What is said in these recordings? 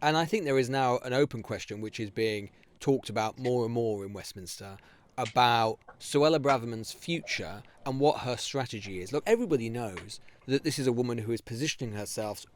And I think there is now an open question which is being talked about more and more in Westminster about Suella Braverman's future and what her strategy is. Look, everybody knows that this is a woman who is positioning herself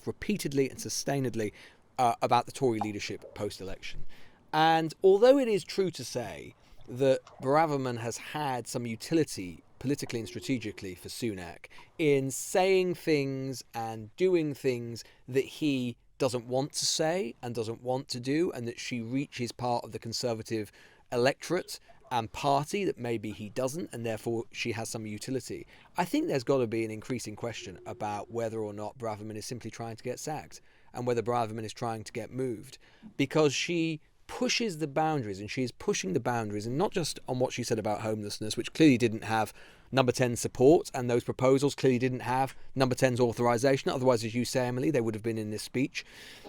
repeatedly and sustainedly about the Tory leadership post-election. And although it is true to say that Braverman has had some utility politically and strategically for Sunak in saying things and doing things that he doesn't want to say and doesn't want to do, and that she reaches part of the Conservative electorate and party that maybe he doesn't, and therefore she has some utility. I think there's got to be an increasing question about whether or not Braverman is simply trying to get sacked and whether Braverman is trying to get moved, because she pushes the boundaries, and she is pushing the boundaries, and not just on what she said about homelessness, which clearly didn't have Number 10's support, and those proposals clearly didn't have Number 10's authorisation. Otherwise, as you say, Emily, they would have been in this speech.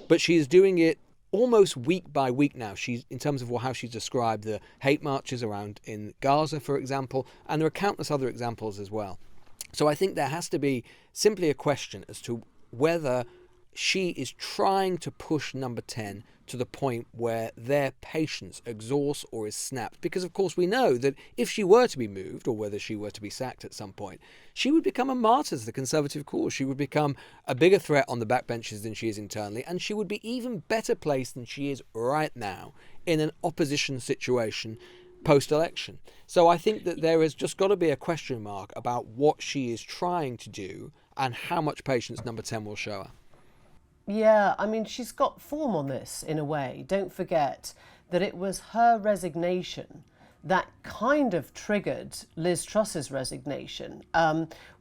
But she is doing it almost week by week now. She's, in terms of how she's described the hate marches around in Gaza, for example, and there are countless other examples as well. So I think there has to be simply a question as to whether she is trying to push Number 10 to the point where their patience exhausts or is snapped. Because, of course, we know that if she were to be moved, or whether she were to be sacked at some point, she would become a martyr to the Conservative cause. She would become a bigger threat on the backbenches than she is internally, and she would be even better placed than she is right now in an opposition situation post-election. So I think that there has just got to be a question mark about what she is trying to do and how much patience Number 10 will show her. Yeah, I mean, she's got form on this in a way. Don't forget that it was her resignation that kind of triggered Liz Truss's resignation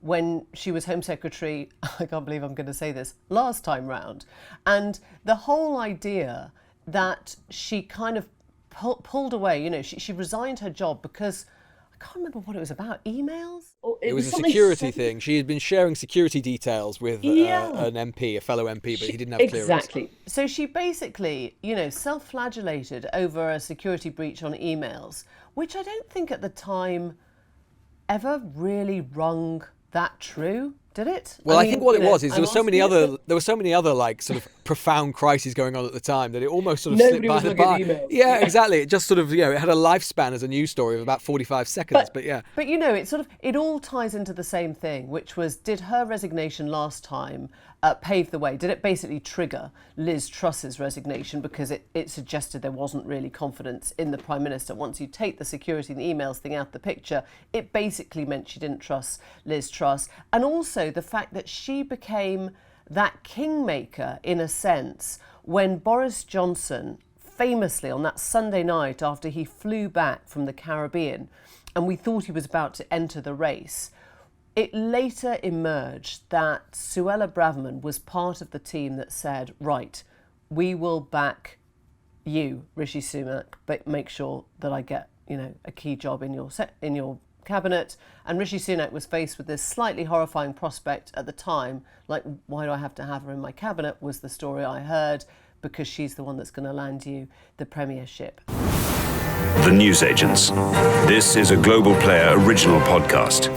when she was Home Secretary, I can't believe I'm going to say this, last time round. And the whole idea that she kind of pulled away, you know, she resigned her job because, I can't remember what it was about, emails? It was a security thing. She had been sharing security details with an MP, a fellow MP, but he didn't have clearance. Exactly. So she basically, you know, self-flagellated over a security breach on emails, which I don't think at the time ever really rung that true, did it? Well, I think what it was is there were so many other like sort of profound crises going on at the time that it almost sort of Nobody slipped by the bar. Yeah, exactly. It just sort of, you know, it had a lifespan as a news story of about 45 seconds. But yeah. But you know, it all ties into the same thing, which was, did her resignation last time pave the way? Did it basically trigger Liz Truss's resignation because it suggested there wasn't really confidence in the Prime Minister? Once you take the security and the emails thing out of the picture, it basically meant she didn't trust Liz Truss. And also the fact that she became that kingmaker, in a sense, when Boris Johnson, famously on that Sunday night after he flew back from the Caribbean and we thought he was about to enter the race, it later emerged that Suella Braverman was part of the team that said, right, we will back you, Rishi Sunak, but make sure that I get, you know, a key job in your cabinet. And Rishi Sunak was faced with this slightly horrifying prospect at the time, like, why do I have to have her in my cabinet, was the story I heard, because she's the one that's going to land you the premiership. The Newsagents. This is a Global Player original podcast.